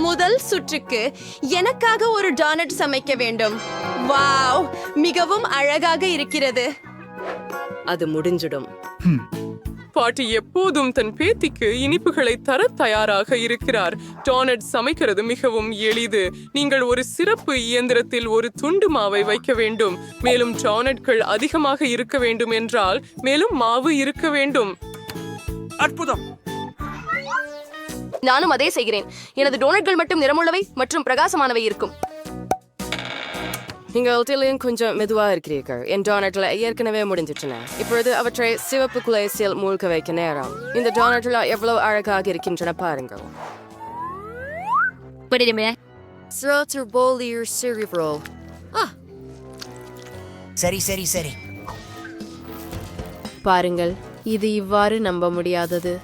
முதல் சுற்றுக்கு எனக்காக ஒரு டோனட் சமைக்க வேண்டும். வாவ், மிகவும் அழகாக இருக்கிறது. அது முடிஞ்சிடும். பாட்டி எப்போதும் தன் பேத்திக்கு இனிப்புகளை தர தயாராக இருக்கிறார். டோனட் சமைக்கிறது மிகவும் எளிது. நீங்கள் ஒரு சிறப்பு இயந்திரத்தில் ஒரு துண்டு மாவை வைக்க வேண்டும். மேலும் டோனட்கள் அதிகமாக இருக்க வேண்டும் என்றால் மேலும் மாவு இருக்க வேண்டும். அற்புதம். நானும் அதே செய்கிறேன். எனது டோனட்கள் மட்டும் நிறமுள்ளவை மற்றும் பிரகாசமானவை இருக்கும். நீங்கள் கொஞ்சம் மெதுவா இருக்கிறீர்கள். என் டோனட்ல ஏற்கனவே முடிஞ்சிட்டன. இப்பொழுது அவற்றை சிவப்பு குலேசில் மூழ்க வைக்க நேரம். இந்த டோனட்ல எவ்வளவு அழகாக இருக்கின்றன பாருங்கள். சரி சரி சரி. பாருங்கள், இது இவ்வாறு நம்ப முடியாதது.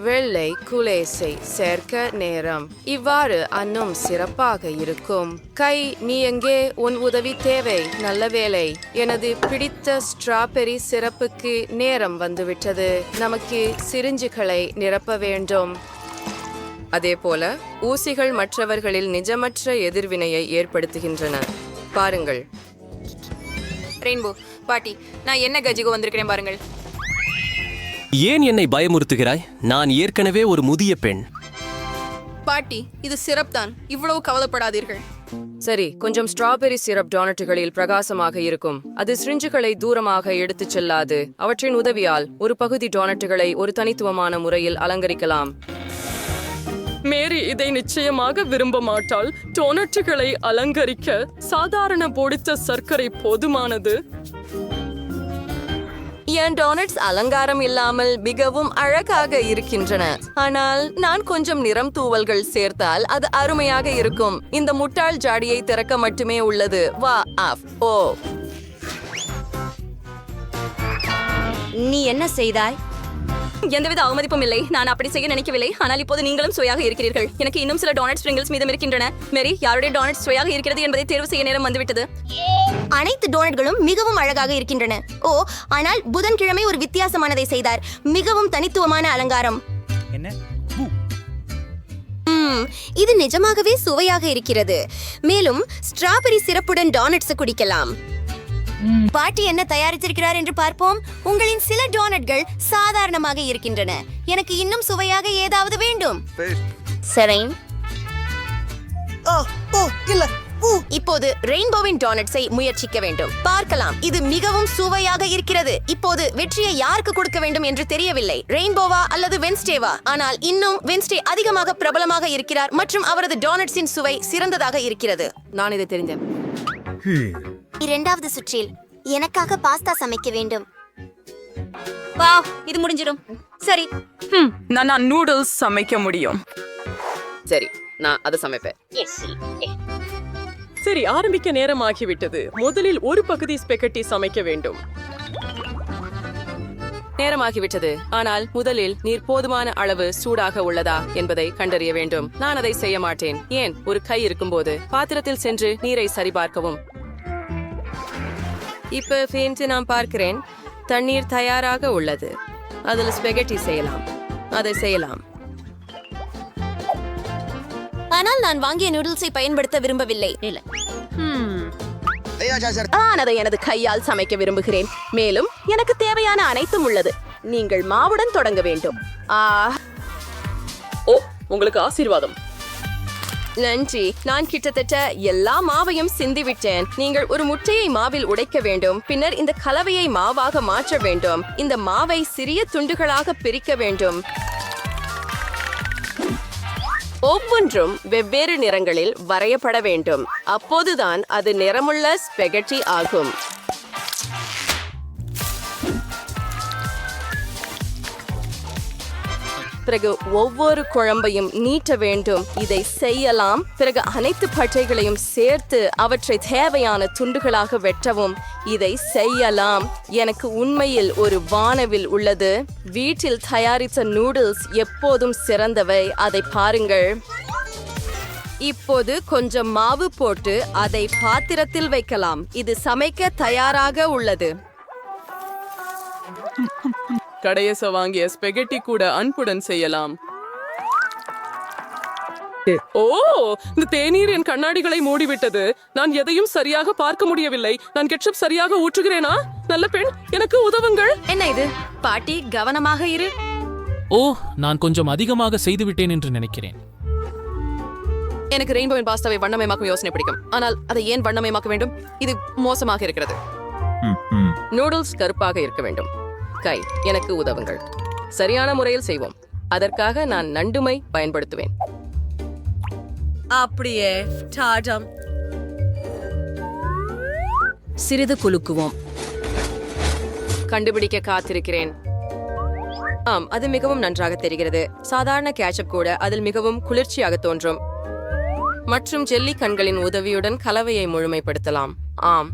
வெள்ளை குலேசை சேர்க்க நேரம். இவ்வாறு அன்னும் சிறப்பாக இருக்கும். கை, நீ எங்கே? உன் உதவி தேவை. நல்ல வேலை. எனது பிடித்த ஸ்ட்ராபெரி சிறப்புக்கு நேரம் வந்துவிட்டது. நமக்கு சிரிஞ்சுகளை நிரப்ப வேண்டும். அதே போல ஊசிகள் மற்றவர்களில் நிஜமற்ற எதிர்வினையை ஏற்படுத்துகின்றன. பாருங்கள். ரெயின்போ பாட்டி, நான் என்ன கஜிகோ வந்திருக்கிறேன் பாருங்கள். ஏன் என்னை பயமுறுத்துகிறாய்? நான் ஏற்கனவே ஒரு முதிய பெண். பாட்டி, இது சிரப் தான். இவ்வளவு கவலைப்படாதீர்கள். சரி, கொஞ்சம் ஸ்ட்ராபெரி சிரப் டோனட்டுகளில் பிரகாசமாக இருக்கும். அது சிரிஞ்சுகளை தூரமாக எடுத்துச் செல்லாது. அவற்றின் உதவியால் ஒரு பகுதி டோனட்டுகளை ஒரு தனித்துவமான முறையில் அலங்கரிக்கலாம். மேரி இதை நிச்சயமாக விரும்ப மாட்டாள். டோனட்டுகளை அலங்கரிக்க சாதாரண பொடித்த சர்க்கரை போதுமானது. என் டோனட்ஸ் அலங்காரம் இல்லாமல் மிகவும் அழகாக இருக்கின்றன. ஆனால் நான் கொஞ்சம் நிறம் தூவல்கள் சேர்த்தால் அது அருமையாக இருக்கும். இந்த முட்டாள் ஜாடியை திறக்க மட்டுமே உள்ளது. வா ஆஃப். ஓ, நீ என்ன செய்தாய்? எந்தவித அவமதிப்பும் இல்லை. நான் அப்படி செய்ய நினைக்கவில்லை. ஆனால் இப்போது நீங்களும் சுவையாக இருக்கிறீர்கள். எனக்கு இன்னும் சில டோனட் ஸ்பிரிங்கிள்ஸ் மீதம் இருக்கின்றன. மேரி, யாருடைய டோனட் சுவையாக இருக்கிறது என்பதை தேர்வு செய்ய நேரம் வந்துவிட்டது. அனைத்து டோனட்களும் மிகவும் அழகாக இருக்கின்றன. ஓ, ஆனால் புதன்கிழமை ஒரு வித்தியாசமானதை செய்தார். மிகவும் தனித்துவமான அலங்காரம். என்ன? இது நிஜமாகவே சுவையாக இருக்கிறது. மேலும் ஸ்ட்ராபெரி சிறப்புடன் டோனட்ஸ் குடிக்கலாம். பாட்டி என்ன தயாரித்திருக்கிறார் என்று பார்ப்போம். உங்களின் சில டோனட்கள் சாதாரணமாக இருக்கின்றன. எனக்கு இன்னும் சுவையாக ஏதாவது வேண்டும். சரி, இப்போது ரெயின்போவின் டோனட்ஸை முயற்சிக்க வேண்டும். பார்க்கலாம், இது மிகவும் சுவையாக இருக்கிறது. இப்போது வெற்றியை யாருக்கு கொடுக்க வேண்டும் என்று தெரியவில்லை. ரெயின்போவா அல்லது வென்ஸ்டேவா? ஆனால் இன்னும் வென்ஸ்டே அதிகமாக பிரபலமாக இருக்கிறார் மற்றும் அவரது டோனட்ஸின் சுவை சிறந்ததாக இருக்கிறது. நான் இதை தெரிந்தேன். இரண்டாவது சுற்றில் எனக்காக பாஸ்தா சமைக்க வேண்டும். வாவ், இது முடிஞ்சிடும். சரி, நான் நூடுல்ஸ் சமைக்க முடியும். சரி, நான் அதை சமைப்பேன். சரி, ஆரம்பிக்க நேரம் ஆகிவிட்டது. முதலில் ஒரு பகுதி ஸ்பெகட்டி சமைக்க வேண்டும். நேரமாகிவிட்டது. ஆனால் முதலில் நீர் போதுமான அளவு சூடாக உள்ளதா என்பதை கண்டறிய வேண்டும். நான் அதை செய்ய மாட்டேன். ஏன்? ஒரு கை இருக்கும்போது பாத்திரத்தில் சென்று நீரை சரிபார்க்கவும். இப்ப ஃபேன்ட்டு நான் பார்க்கிறேன். தண்ணீர் தயாராக உள்ளது. அதில் ஸ்பெகட்டி செய்யலாம். அதை செய்யலாம். ஆனால் நான் வாங்கிய நூடுல்ஸை பயன்படுத்த விரும்பவில்லை. நான் அதை எனது கையால் சமைக்க விரும்புகிறேன். மேலும் எனக்கு தேவையான அனைத்தும் உள்ளது. நீங்கள் மாவுடன் தொடங்க வேண்டும். ஓ, உங்களுக்கு ஆசீர்வாதம். நன்றி. நான் கிட்டத்தட்ட எல்லா மாவையும் சிந்திவிட்டேன். நீங்கள் ஒரு முட்டையை மாவில் உடைக்க வேண்டும். பின்னர் இந்த கலவையை மாவாக மாற்ற வேண்டும். இந்த மாவை சிறிய துண்டுகளாக பிரிக்க வேண்டும். ஒவ்வொன்றும் வெவ்வேறு நிறங்களில் வரையப்பட வேண்டும். அப்போதுதான் அது நிறமுள்ள ஸ்பெகட்டி ஆகும். பிறகு ஒவ்வொரு குழம்பையும் நீட்ட வேண்டும். இதை செய்யலாம். பிறகு அனைத்து பட்டைகளையும் சேர்த்து அவற்றை தேவையான துண்டுகளாக வெட்டவும். இதை செய்யலாம். எனக்கு உண்மையில் ஒரு வானவில் உள்ளது. வீட்டில் தயாரித்த நூடுல்ஸ் எப்போதும் சிறந்தவை. அதை பாருங்கள். இப்போது கொஞ்சம் மாவு போட்டு அதை பாத்திரத்தில் வைக்கலாம். இது சமைக்க தயாராக உள்ளது. கடையச வாங்கிய ஸ்பெகட்டி கூட அன்புடன் செய்யலாம். ஓ, இந்த தேநீர் என் கண்ணாடிகளை மூடிவிட்டது. நான் எதையும் சரியாக பார்க்க முடியவில்லை. நான் கெட்சப் சரியாக ஊற்றுகிறேனா? நல்ல பெண், எனக்கு உதவுங்கள். என்ன இது? பாட்டி, கவனமாக இரு. ஓ, நான் கொஞ்சம் அதிகமாக செய்துவிட்டேன் என்று நினைக்கிறேன். எனக்கு ரெயின்போவின் பாஸ்தாவை வண்ணமயமாக்கும் யோசனை பிடிக்கும். ஆனால் அதை ஏன் வண்ணமயமாக்க வேண்டும்? இது மோசமாக இருக்கிறது. நூடுல்ஸ் கருப்பாக இருக்க வேண்டும். கை, எனக்கு உதவுங்கள். சரியான முறையில் செய்வோம். அதற்காக நான் நண்டுமை பயன்படுத்துவேன். அப்படியே டாடம். சிறிது குலுக்குவோம். கண்டுபிடிக்க காத்திருக்கிறேன். ஆம், அது மிகவும் நன்றாக தெரிகிறது. சாதாரண கேட்சப் கூட அதில் மிகவும் குளிர்ச்சியாக தோன்றும். மற்றும் ஜெல்லி கண்களின் உதவியுடன் கலவையை முழுமைப்படுத்தலாம். ஆம்.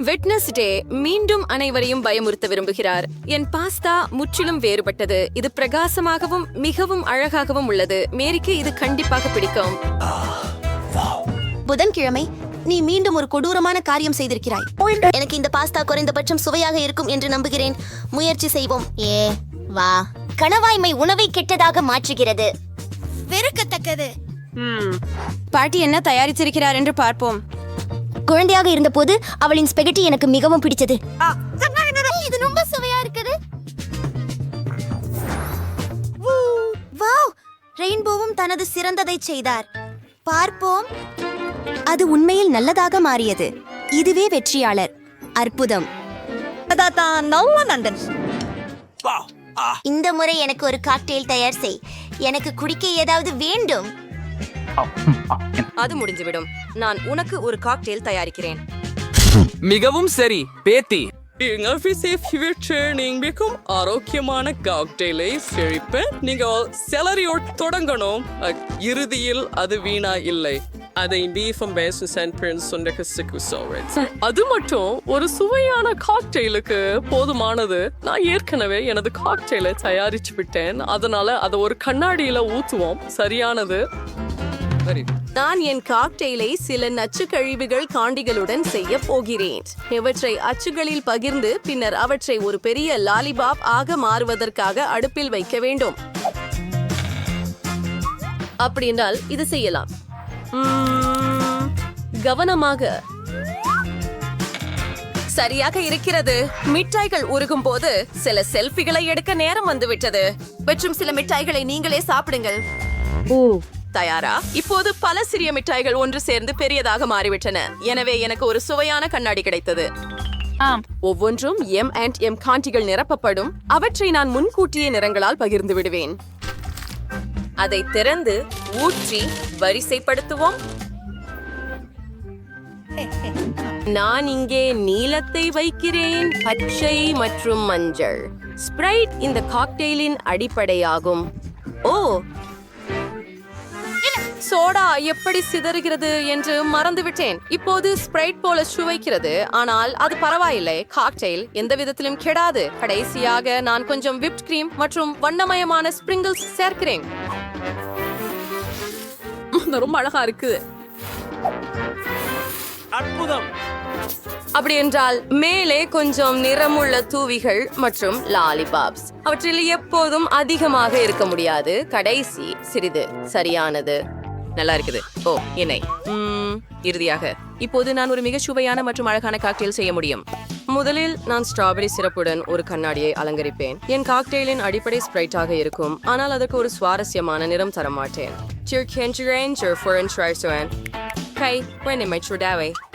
வெட்னஸ்டே மீண்டும் அனைவரையும் பயமுறுத்த விரும்புகிறார். என் பாஸ்தா முற்றிலும் வேறுபட்டது. இது பிரகாசமாகவும் மிகவும் அழகாகவும் உள்ளது. மேரிக்கு இது கண்டிப்பாக பிடிக்கும். புதன்கிழமை நீ மீண்டும் ஒரு கொடூரமான காரியம் செய்திருக்கிறாய். எனக்கு இந்த பாஸ்தா குறைந்தபட்சம் சுவையாக இருக்கும் என்று நம்புகிறேன். முயற்சி செய்வோம். வா, கணவாய்மை உணவை கெட்டதாக மாற்றுகிறது. வெறுக்கத்தக்கது. பாட்டி என்ன தயாரித்திருக்கிறார் என்று பார்ப்போம். குழந்தையாக இருந்தபோது அவளின் ஸ்பெகட்டி எனக்கு மிகவும் பிடிச்சது. இது ரொம்ப சுவையா இருக்குது. வாவ், ரெயின்போவும் தனது சிறந்ததை செய்தார். பார்ப்போம். அது உண்மையில் நல்லதாக மாறியது. இதுவே வெற்றியாளர். அற்புதம். இந்த முறை எனக்கு ஒரு காக்டெயில் தயார் செய். எனக்கு குடிக்க ஏதாவது வேண்டும். அது முடிஞ்சுவிடும். நான் உனக்கு ஒரு காக்டெயில் தயாரிக்கிறேன். மிகவும் சரி பேத்தி. மிகவும் ஆரோக்கியமான காக்டெயிலை செழிப்பேன். நீங்கள் செலரியோடு தொடங்கணும். இறுதியில் அது வீணா இல்லை. அதை அது மட்டும் ஒரு சுவையான காக்டெயிலுக்கு போதுமானது. நான் ஏற்கனவே எனது காக்டெயிலை தயாரிச்சு விட்டேன். அதனால அதை ஒரு கண்ணாடியில ஊத்துவோம். சரியானது. நான் என் காக்டெயிலை சில நச்சு கழிவுகள் காண்டிகளுடன் செய்ய போகிறேன். இவற்றை அச்சுகளில் பகிர்ந்து பின்னர் அவற்றை ஒரு பெரிய லாலிபாப் ஆக மாறுவதற்காக அடுப்பில் வைக்க வேண்டும். அப்படி என்றால் இது செய்யலாம். கவனமாக. சரியாக இருக்கிறது. மிட்டாய்கள் உருகும் போது சில செல்ஃபிகளை எடுக்க நேரம் வந்துவிட்டது. மற்றும் சில மிட்டாய்களை நீங்களே சாப்பிடுங்கள். தயாரா? இப்போது பல சிறிய மிட்டாய்கள் ஒன்று சேர்ந்து பெரியதாக மாறிவிட்டன. எனவே எனக்கு ஒரு சுவையான கண்ணாடி கிடைத்தது. ஒவ்வொன்றும் M&M காண்டிகள் நிரப்பப்படும். அவற்றை நான் முன்கூட்டிய நிறங்களால் பகிர்ந்து விடுவேன். அதை திறந்து ஊற்றி வரிசைப்படுத்துவோம். நான் இங்கே நீலத்தை வைக்கிறேன், பச்சை மற்றும் மஞ்சள். ஸ்ப்ரைட் இந்த காக்டெயிலின் அடிப்படையாகும். ஓ, சோடா எப்படி சிதறுகிறது என்று மறந்துவிட்டேன். இப்போது ஸ்ப்ரைட் போல சுவைக்கிறது, ஆனால் அது பரவாயில்லை. காக்டெயில் எந்த விதத்திலும் கெடாது. கடைசியாக நான் கொஞ்சம் விப்ட் கிரீம் மற்றும் வண்ணமயமான ஸ்பிரிங்கிள்ஸ் சேர்க்கிறேன். ரொம்ப அழகா இருக்கு. அற்புதம். அப்படி என்றால் மேலே கொஞ்சம் நிறமுள்ள தூவிகள் மற்றும் லாலிபாப்ஸ். அவற்றில் எப்போதும் அதிகமாக இருக்க முடியாது. கடைசி சிறிது. சரியானது. நல்லா இருக்குது. ஓ, எண்ணெய். இறுதியாக இப்போது நான் ஒரு மிக சுவையான மற்றும் அழகான காக்டெயில் செய்ய முடியும். முதலில் நான் ஸ்ட்ராபெரி சிரப்புடன் ஒரு கண்ணாடியை அலங்கரிப்பேன். என் காக்டெயிலின் அடிப்படை ஸ்ப்ரைட்டாக இருக்கும், ஆனால் அதற்கு ஒரு சுவாரஸ்யமான நிறம் தர மாட்டேன்.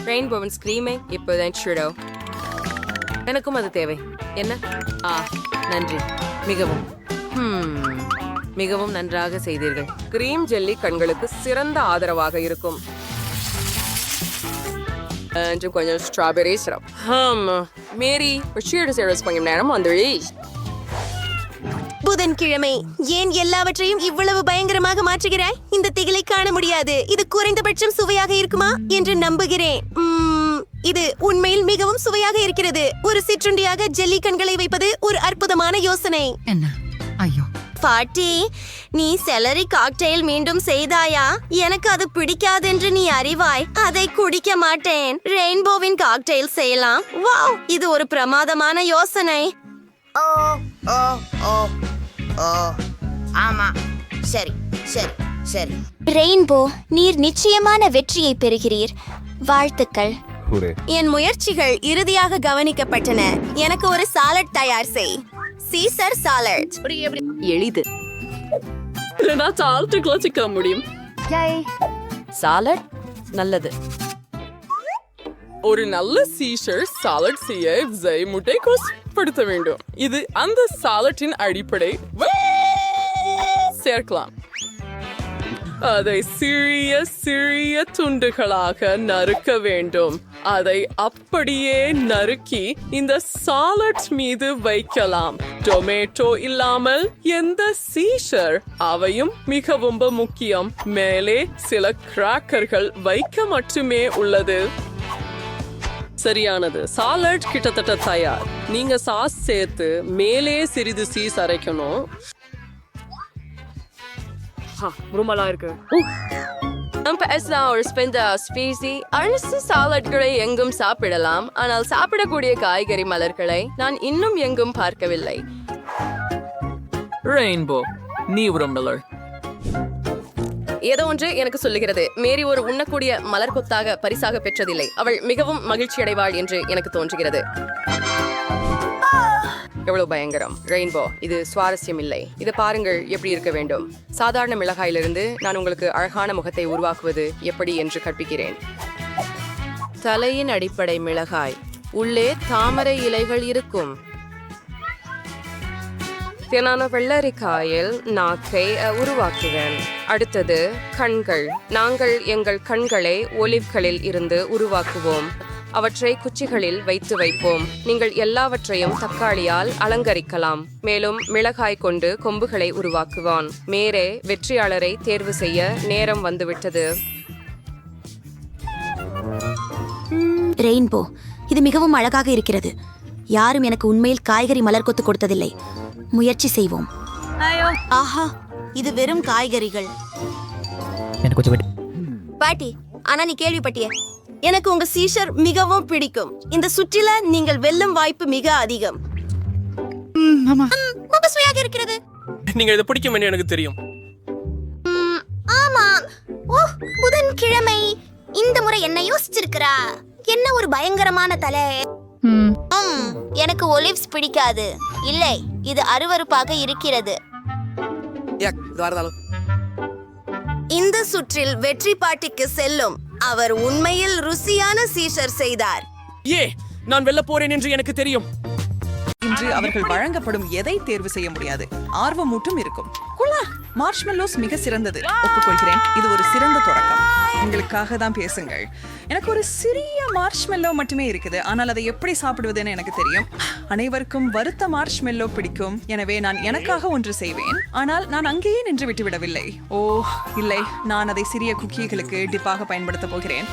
ரெயின்போவின் ஸ்கிரீமை இப்போதான் சுடோ. எனக்கும் அது தேவை. என்ன? நன்றி. மிகவும் நன்றாக செய்தீர்கள். கிரீம் ஜெல்லி கண்களுக்கு சிறந்த ஆதரவாக இருக்கும். கொஞ்சம் ஸ்ட்ராபெரி சிரப். மேரி, கொஞ்சம் நேரம் வந்துடு. புதன்கிழமை ஏன் எல்லாவற்றையும் இவ்வளவு பயங்கரமாக மாற்றுகிறாய்? இந்த திகிலை காண முடியாது. இது குறைந்தபட்சம் சுவையாக இருக்குமா என்று நம்புகிறேன். இது உண்மையில் மிகவும் சுவையாக இருக்கிறது. ஒரு சிற்றுண்டியாக ஜெல்லி கண்களை வைப்பது ஒரு அற்புதமான யோசனை. என்ன? ஐயோ, பாட்டி, நீ செலரி காக்டெயில் மீண்டும் செய்தாயா? எனக்கு அது பிடிக்காதென்று நீ அறிவாய். அதை குடிக்க மாட்டேன். ரெயின்போவின் காக்டெயில் செய்யலாம். வாவ், இது ஒரு பிரமாதமான யோசனை. ஓ ஓ ஓ ஓ ஆமா, சரி சரி சரி. ரெயின்போ, நீர் நிச்சயமான வெற்றியை பெறுகிறீர். வாழ்த்துக்கள். என் முயற்சிகள் இறுதியாக கவனிக்கப்பட்டன. எனக்கு ஒரு சாலட் தயார் செய். Caesar salad. எளிது. சிக்க முடியும். சாலட் நல்லது. ஒரு நல்ல சீஷர் சாலட் செய்ய முட்டைக்கோஸ் படுத்த வேண்டும். இது அந்த சாலட்டின் அடிப்படை. சேர்க்கலாம். அதை சிறிய சிறிய துண்டுகளாக நறுக்க வேண்டும். அதை அப்படியே நறுக்கி இந்த சாலட் மீது வைக்கலாம். டொமேட்டோ இல்லாமல் எந்த சீஷர் அவையும் மிகவும் முக்கியம். மேலே சில கிராக்கர்கள் வைக்க மட்டுமே உள்ளது. சரியானது. சாலட் கிட்டத்தட்ட தயார். நீங்க சாஸ் சேர்த்து மேலே சிறிது சீஸ் அரைக்கணும். ரொம்ப இருக்கு. அரசு சாலட்களை எங்கும் சாப்பிடலாம், ஆனால் சாப்பிடக்கூடிய காய்கறி மலர்களை நான் இன்னும் எங்கும் பார்க்கவில்லை. ரெயின்போ, நீ ஒரு மலர். ஏதோ ஒன்று எனக்கு சொல்லுகிறது, மேரி ஒரு உண்ணக்கூடிய மலர் கொத்தாக பரிசாக பெற்றதில்லை. அவள் மிகவும் மகிழ்ச்சி அடைவாள் என்று எனக்கு தோன்றுகிறது. எவ்வளவு பயங்கரம். ரெயின்போ, இது சுவாரஸ்யம் இல்லை. இதை பாருங்கள் எப்படி இருக்க வேண்டும். சாதாரண மிளகாயிலிருந்து நான் உங்களுக்கு அழகான முகத்தை உருவாக்குவது எப்படி என்று கற்பிக்கிறேன். தலையின் அடிப்படை மிளகாய், உள்ளே தாமரை இலைகள் இருக்கும். தேனான வெள்ளரிக்காயில் நாக்கை உருவாக்குவேன். அடுத்தது கண்கள். நாங்கள் எங்கள் கண்களை ஒலிவ்களில் இருந்து உருவாக்குவோம். அவற்றை குச்சிகளில் வைத்து வைப்போம். நீங்கள் எல்லாவற்றையும் தக்காளியால் அலங்கரிக்கலாம். மேலும் மிளகாய் கொண்டு கொம்புகளை உருவாக்குவான். மேரே, வெற்றியாளரை தேர்வு செய்ய நேரம் வந்துவிட்டது. ரெயின்போ, இது மிகவும் அழகாக இருக்கிறது. யாரும் எனக்கு உண்மையில் காய்கறி மலர் கொத்து கொடுத்ததில்லை. முயற்சி செய்வோம். ஆஹா, இது வெறும் காய்கறிகள். பாட்டி, ஆனா நீ கேள்விப்பட்டிய? எனக்கு உங்க சீஷர் மிகவும் பிடிக்கும். இந்த சுற்றில நீங்கள் வெல்லும் வாய்ப்பு மிக அதிகம். ரொம்ப சுவையாக இருக்கிறது. நீங்க இதை பிடிக்கும் என்று எனக்கு தெரியும். ஆமா. ஓ, புதன்கிழமை. இந்த முறை என்ன யோசிச்சிருக்கிறா? என்ன ஒரு பயங்கரமான தலை. எனக்கு ஒலிவ்ஸ் பிடிக்காது. இல்லை, இது அருவருப்பாக இருக்கிறது. இந்த சுற்றில் வெற்றி பாட்டிக்கு செல்லும். அவர் உண்மையில் ருசியான சீஷர் செய்தார். நான் வெல்ல போறேன் என்று எனக்கு தெரியும். இன்று அவர்கள் வழங்கப்படும் எதை தேர்வு செய்ய முடியாது. ஆர்வமூட்டும் இருக்கும். மார்ஷ்மெல்லோஸ் மிக சிறந்தது. ஒப்புக்கொள்கிறேன். இது ஒரு சிறந்த தொடக்கம். உங்களுக்காக தான் பேசுங்கள். எனக்கு ஒரு சிறிய மார்ஷ்மெல்லோ மட்டுமே இருக்குது, ஆனால் அதை எப்படி சாப்பிடுவதுன்னு எனக்கு தெரியும். அனைவருக்கும் வறுத்த மார்ஷ்மெல்லோ பிடிக்கும். எனவே நான் எனக்காக ஒன்று செய்வேன். ஆனால் நான் அங்கேயே நின்று விட்டு விடவில்லை. ஓ இல்லை, நான் அதை சிறிய குக்கீகளுக்கு டிப்பாக பயன்படுத்த போகிறேன்.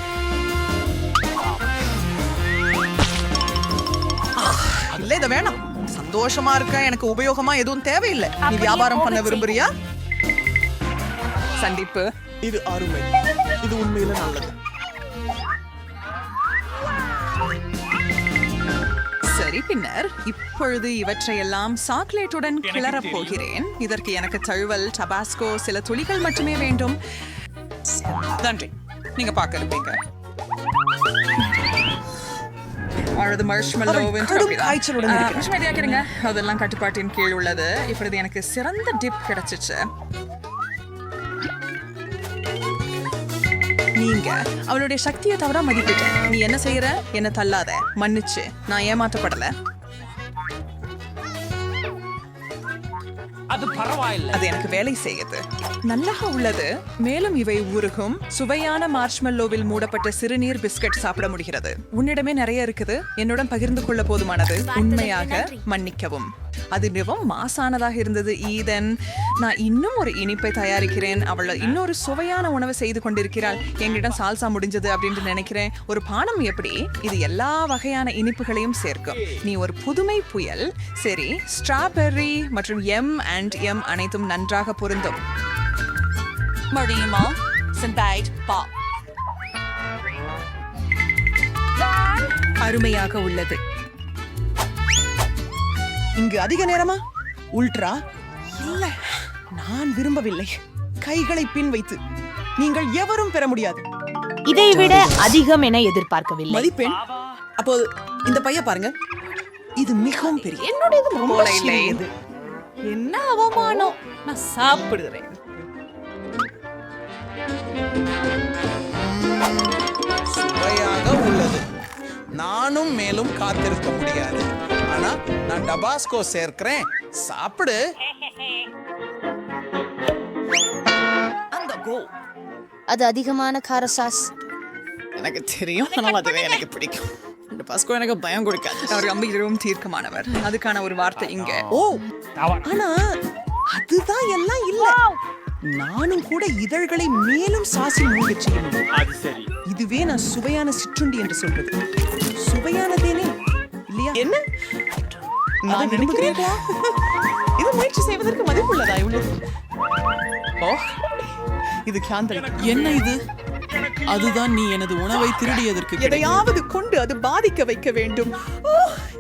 இல்ல, இத வேணாம். சந்தோஷமா இருக்க. எனக்கு உபயோகமா எதுவும் தேவையில்லை. நீ வியாபாரம் பண்ண விரும்புறியா? சந்திப்பு. இது அருமை. இது உண்மையில நல்லது. சரி, பின்னர் இப்பொழுது இவற்றையெல்லாம் சாக்லேட்டுடன் கிளறப் போகிறேன். இதற்கு எனக்கு தழுவல், டபாஸ்கோ, சில துளிகள் மட்டுமே வேண்டும். நன்றி. நீங்க பார்க்க இருப்பீங்க. அதெல்லாம் கட்டுப்பாட்டின் கீழ் உள்ளது. இப்பொழுது எனக்கு சிறந்த டிப் கிடைச்சிச்சு. நீங்க அவளுடைய சக்தியை தவிர மதிப்பிட்டேன். நீ என்ன செய்யற? என்ன தள்ளாத. மன்னிச்சு, நான் ஏமாற்றப்படல. அது பரவாயில்லை. அது எனக்கு வேலை செய்யுது. நல்லாக உள்ளது. மேலும் இவை உருகும் சுவையான மார்ஷ்மெல்லோவில் மூடப்பட்ட சிறுநீர் பிஸ்கட் சாப்பிட முடிகிறது. உன்னிடமே நிறைய இருக்குது. என்னுடன் பகிர்ந்து கொள்ள போதுமானது. உண்மையாக மன்னிக்கவும். அது மிகவும் மாசானதாக இருந்தது. ஈதன், நான் இன்னும் ஒரு இனிப்பை தயாரிக்கிறேன். அவள் இன்னொரு சுவையான உணவு செய்து கொண்டிருக்கிறாள். எங்களிடம் சால்சா முடிஞ்சது அப்படின்னு நினைக்கிறேன். ஒரு பானம் எப்படி? இது எல்லா வகையான இனிப்புகளையும் சேர்க்கும். நீ ஒரு புதுமை புயல். சரி, ஸ்ட்ராபெர்ரி மற்றும் M&M அனைத்தும் நன்றாக பொருந்தும். அருமையாக உள்ளது. இங்கு அதிக நேரமா? உல்ட்ரா இல்ல, நான் விரும்பவில்லை. கைகளை பின் வைத்து நீங்கள் எவரும் பெற முடியாது. இதைவிட அதிகம் என எதிர்பார்க்கவில்லை. மதிப்பெண். அப்போ இந்த பைய பாருங்க, இது மிகவும் பெரிய. என்னுடையது ரொம்ப சிறியது. என்ன அவமானம். நான் சாப்பிடுறேன். சுவையாக உள்ளது. நானும் மேலும் காத்திருக்க முடியாது. ஆனா நான் டபாஸ்கோ சேர்க்கிறேன். சாப்பிடு. அது அதிகமான கார சாஸ். எனக்கு தெரியும், ஆனால் அதுவே எனக்கு பிடிக்கும். இந்த பஸ்கோ எனக்கு பயம் கொடுக்காது. அவர் மிகவும் தீர்க்கமானவர். அதுக்கான ஒரு வார்த்தை இங்க. ஓ, ஆனா அதுதான் எல்லாம் இல்ல. நானும் கூட இதழ்களை மேலும் சாசில் மூழ்கச் செய்ய முடியும். இதுவே நான் சுவையான சிற்றுண்டி என்று சொல்றது. சுவையானதேனே இல்லையா? என்ன நான் நினைக்கிறேன், இது முயற்சி செய்வதற்கு மதிப்புள்ளதா இவ்வளவு? ஓ, இது காந்தல். என்ன இது? அதுதான் நீ எனது உணவை திருடியதற்கு எதையாவது கொண்டு அது பாதிக்க வைக்க வேண்டும். ஓ,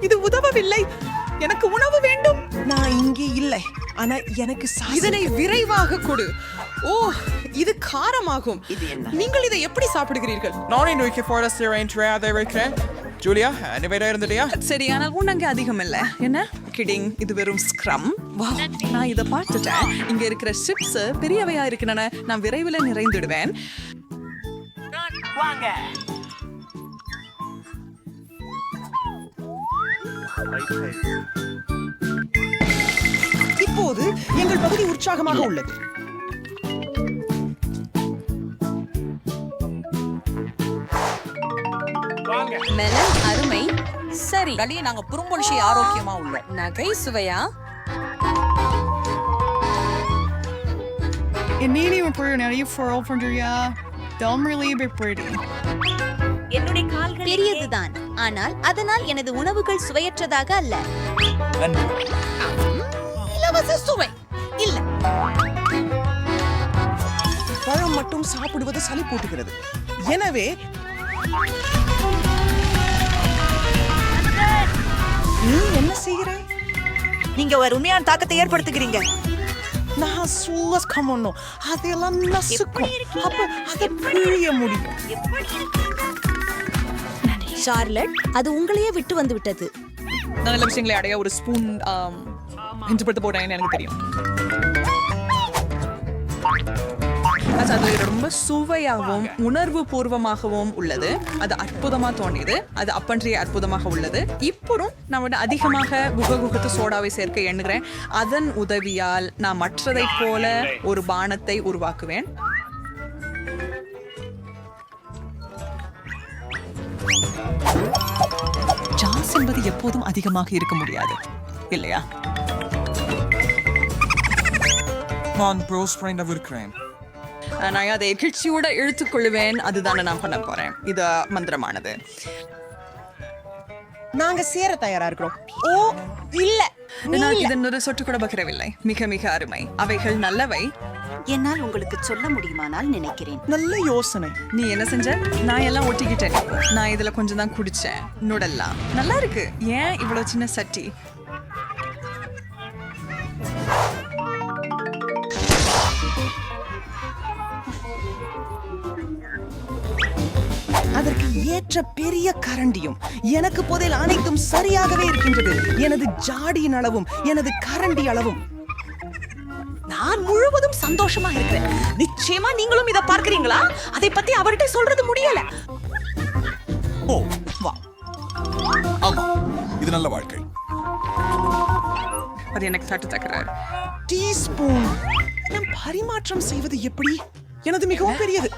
இது உதவவில்லை. எனக்கு உணவு வேண்டும். நான் இங்கே இல்லை, ஆனா எனக்கு இதனை விரைவாக கொடு. ஓ, இது காரமாகும். இது என்ன? நீங்கள் இதை எப்படி சாப்பிடுகிறீர்கள்? நான் இன்னைக்கு ஃபாரஸ்ட் ரேஞ்ச் வைக்கிறேன். ஜூலியா, நிவேதா இருந்துட்டியா? சரி, ஆனால் உன்னங்க அதிகம் இல்ல. என்ன கிடிங், இது வெறும் ஸ்க்ரம். நான் இதை பார்த்துட்டேன். இங்க இருக்கிற சிப்ஸ் பெரியவையா இருக்கின்றன. நான் விரைவில் நிறைந்துடுவேன். இப்போது எங்கள் பகுதி உற்சாகமாக உள்ளது. மெலன் அருமை. சரி, நாங்க புறம்பொழிச்சி ஆரோக்கியமா உள்ளோம். நகை சுவையா? பெரியதுதான், ஆனால் அதனால் எனது உணவுகள் சுவையற்றதாக அல்ல. இலவச சுவை இல்ல. பழம் மட்டும் சாப்பிடுவது சளி போட்டுகிறது. எனவே நீ என்ன செய்கிறாய்? நீங்க ஒரு உண்மையான தாக்கத்தை ஏற்படுத்துகிறீங்க. நான் சூஸ் கமனோ அதெல்லாம் நசுக்கும். அப்ப அதை பிழிய முடியும். சார்லட், அது உங்களையே விட்டு வந்து விட்டது. நல்ல விஷயங்களை அடைய ஒரு ஸ்பூன் இன்றுபடுத்த போட்டேன்னு எனக்கு தெரியும். அது ரொம்ப சுவையாகவும் உணர்வு பூர்வமாகவும் உள்ளது. அது அற்புதமா தோணியது. அது அப்பன்றைய அற்புதமாக உள்ளது. இப்போதும் நான் அதிகமாக குககுகத்து சோடாவை சேர்க்க எண்ணுகிறேன். அதன் உதவியால் நான் மற்றதை போல ஒரு பானத்தை உருவாக்குவேன். ஜாஸ் என்பது எப்போதும் அதிகமாக இருக்க முடியாது, இல்லையா? நான் ப்ரோஸ் ஃப்ரெண்ட் இருக்கிறேன். நான் அதை எகிழ்ச்சியோட இழுத்துக்கொள்ளுவேன். அதுதானே நான் பண்ண போறேன். இது மந்திரமானது. நாங்க சேர தயாரா இருக்கிறோம். ஓ இல்ல, நான் இதன் ஒரு சொட்டு கூட பகிரவில்லை. மிக மிக அருமை. அவைகள் நல்லவை. என்னால் உங்களுக்கு சொல்ல முடியுமானால் நினைக்கிறேன். நல்ல யோசனை. நீ என்ன செஞ்ச? நான் எல்லாம் ஒட்டிக்கிட்டேன். நான் இதுல கொஞ்சம் தான் குடிச்சேன். நுடல்லாம் நல்லா இருக்கு. ஏன் இவ்வளவு சின்ன சட்டி? அதற்கு ஏற்ற பெரிய கரண்டியும் எனக்கு போதில் அனைத்தும் சரியாகவே இருக்கின்றது. எனது ஜாடியின் அளவும் எனது கரண்டி அளவும். நான் முழுவதும் சந்தோஷமா இருக்கிறேன். நிச்சயமா நீங்களும் இத பார்க்கிறீங்களா? அதை பத்தி அவர்கிட்ட சொல்றது முடியல. ஓ வா, ஆமா, இது நல்ல வாழ்க்கை. அது எனக்கு தட்டு தக்கிறார். டீஸ்பூன் நான் பரிமாற்றம் செய்வது எப்படி? எனது மிகவும் பெரியது.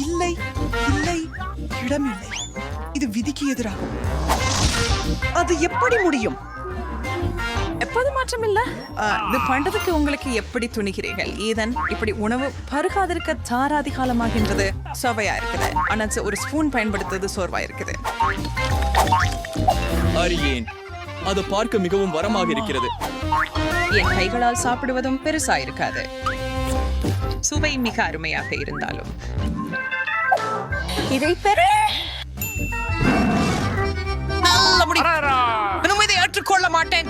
இல்லை இல்லை, இடமில்லை. இது விதிக்கு எதிராகும். அது எப்படி முடியும்? இப்போது மாற்றம் இல்ல. இது பண்றதுக்கு உங்களுக்கு எப்படி துணிகிறீர்கள்? ஈதன், இப்படி உணவு பருகாதிருக்க தாராதி காலமாகின்றது. சுவையா இருக்குது, ஆனா ஒரு ஸ்பூன் பயன்படுத்துறது சோர்வா இருக்குது. அறியேன், அது பார்க்க மிகவும் வரமாக இருக்கிறது. என் கைகளால் சாப்பிடுவதும் பெருசா இருக்காது. சுவை மிக அருமையாக இருந்தாலும் இதை பெற நல்ல முடிவு. இன்னும் இதை ஏற்றுக்கொள்ள மாட்டேன்.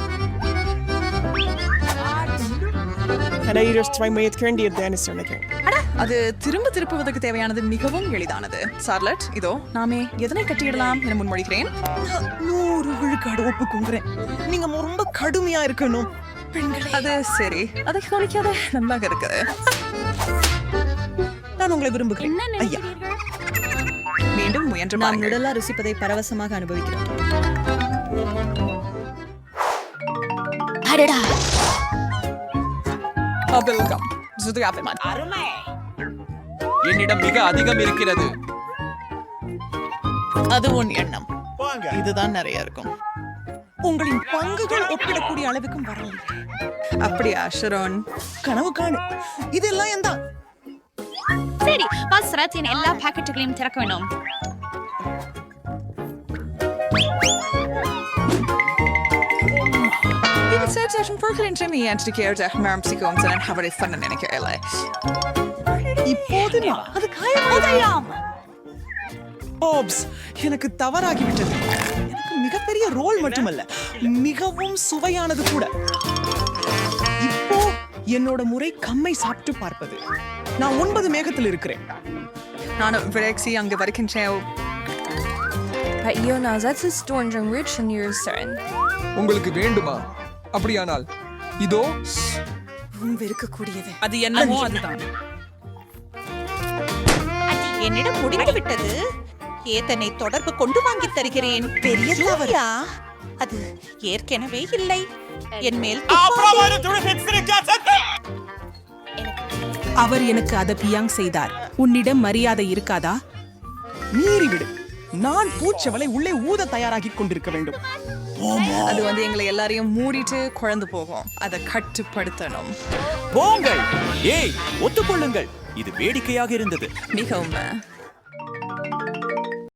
அது திரும்ப திருப்புவதற்கு தேவையானது மிகவும் எளிதானது. சார்லட், இதோ நாமே எதனை கட்டிடலாம் என முன்மொழிகிறேன். 100 விழுக்காடு ஒப்புக்கொள்கிறேன். நீங்க ரொம்ப கடுமையா இருக்கணும். அது சரி, அதை கவனிக்காத நல்லாக இருக்குது. நான் உங்களை விரும்புகிறேன். ஐயா, மீண்டும் முயன்று நாம் நுடலா ருசிப்பதை பரவசமாக அனுபவிக்கிறோம். அடடா, என்னிடம் மிக அதிகம் இருக்கிறது. அது உன் எண்ணம். இதுதான் நிறைய இருக்கும். உங்களின் பங்குகள் ஒப்பிடக்கூடிய அளவுக்கும் வரல. அப்படியா ஷரோன்? கனவு காணு. இதெல்லாம் எந்த சரி, பாஸ்ரத்தின் எல்லா பாக்கெட்டுகளையும் திறக்க வேணும். இது சர்ச்சேஷன் பொருட்களின் ட்ரிமி என்று கேட்ட மாம்சிக்கும் சனன் அவரை பண்ண நினைக்கல. இப்போது நான் அது காயம். ஓப்ஸ், எனக்கு தவறாகிவிட்டது. எனக்கு மிகப்பெரிய ரோல் மட்டுமல்ல, மிகவும் சுவையானது கூட. இப்போ என்னோட முறை கம்மை சாப்பிட்டு பார்ப்பது. நான் 9 மேகத்தில் இருக்கிறேன். நானும் விரக்சி அங்கு வருகின்றேன். உங்களுக்கு வேண்டுமா? அப்படியானால் இதோ. வெறுக்கக்கூடியது. அது என்னவோ அதுதான். என்னிடம் முடிந்து விட்டது. ஏதனை தொடர்பு கொண்டு வாங்கி தருகிறேன். பெரிய தவறா? அது ஏற்கனவே இல்லை. என் மேல் அவர் எனக்கு அதை பியாங் செய்தார். உன்னிடம் மரியாதை இருக்காதா? மீறிவிடு. நான் பூச்சவளை உள்ளே ஊத தயாராகி கொண்டிருக்க வேண்டும். அது எங்களை எல்லாரையும் மூடிட்டு குழந்து போகும். அதை கட்டுப்படுத்தணும். போங்கள். ஏய், ஒத்துக்கொள்ளுங்கள். இது வேடிக்கையாக இருந்தது. மிகவும்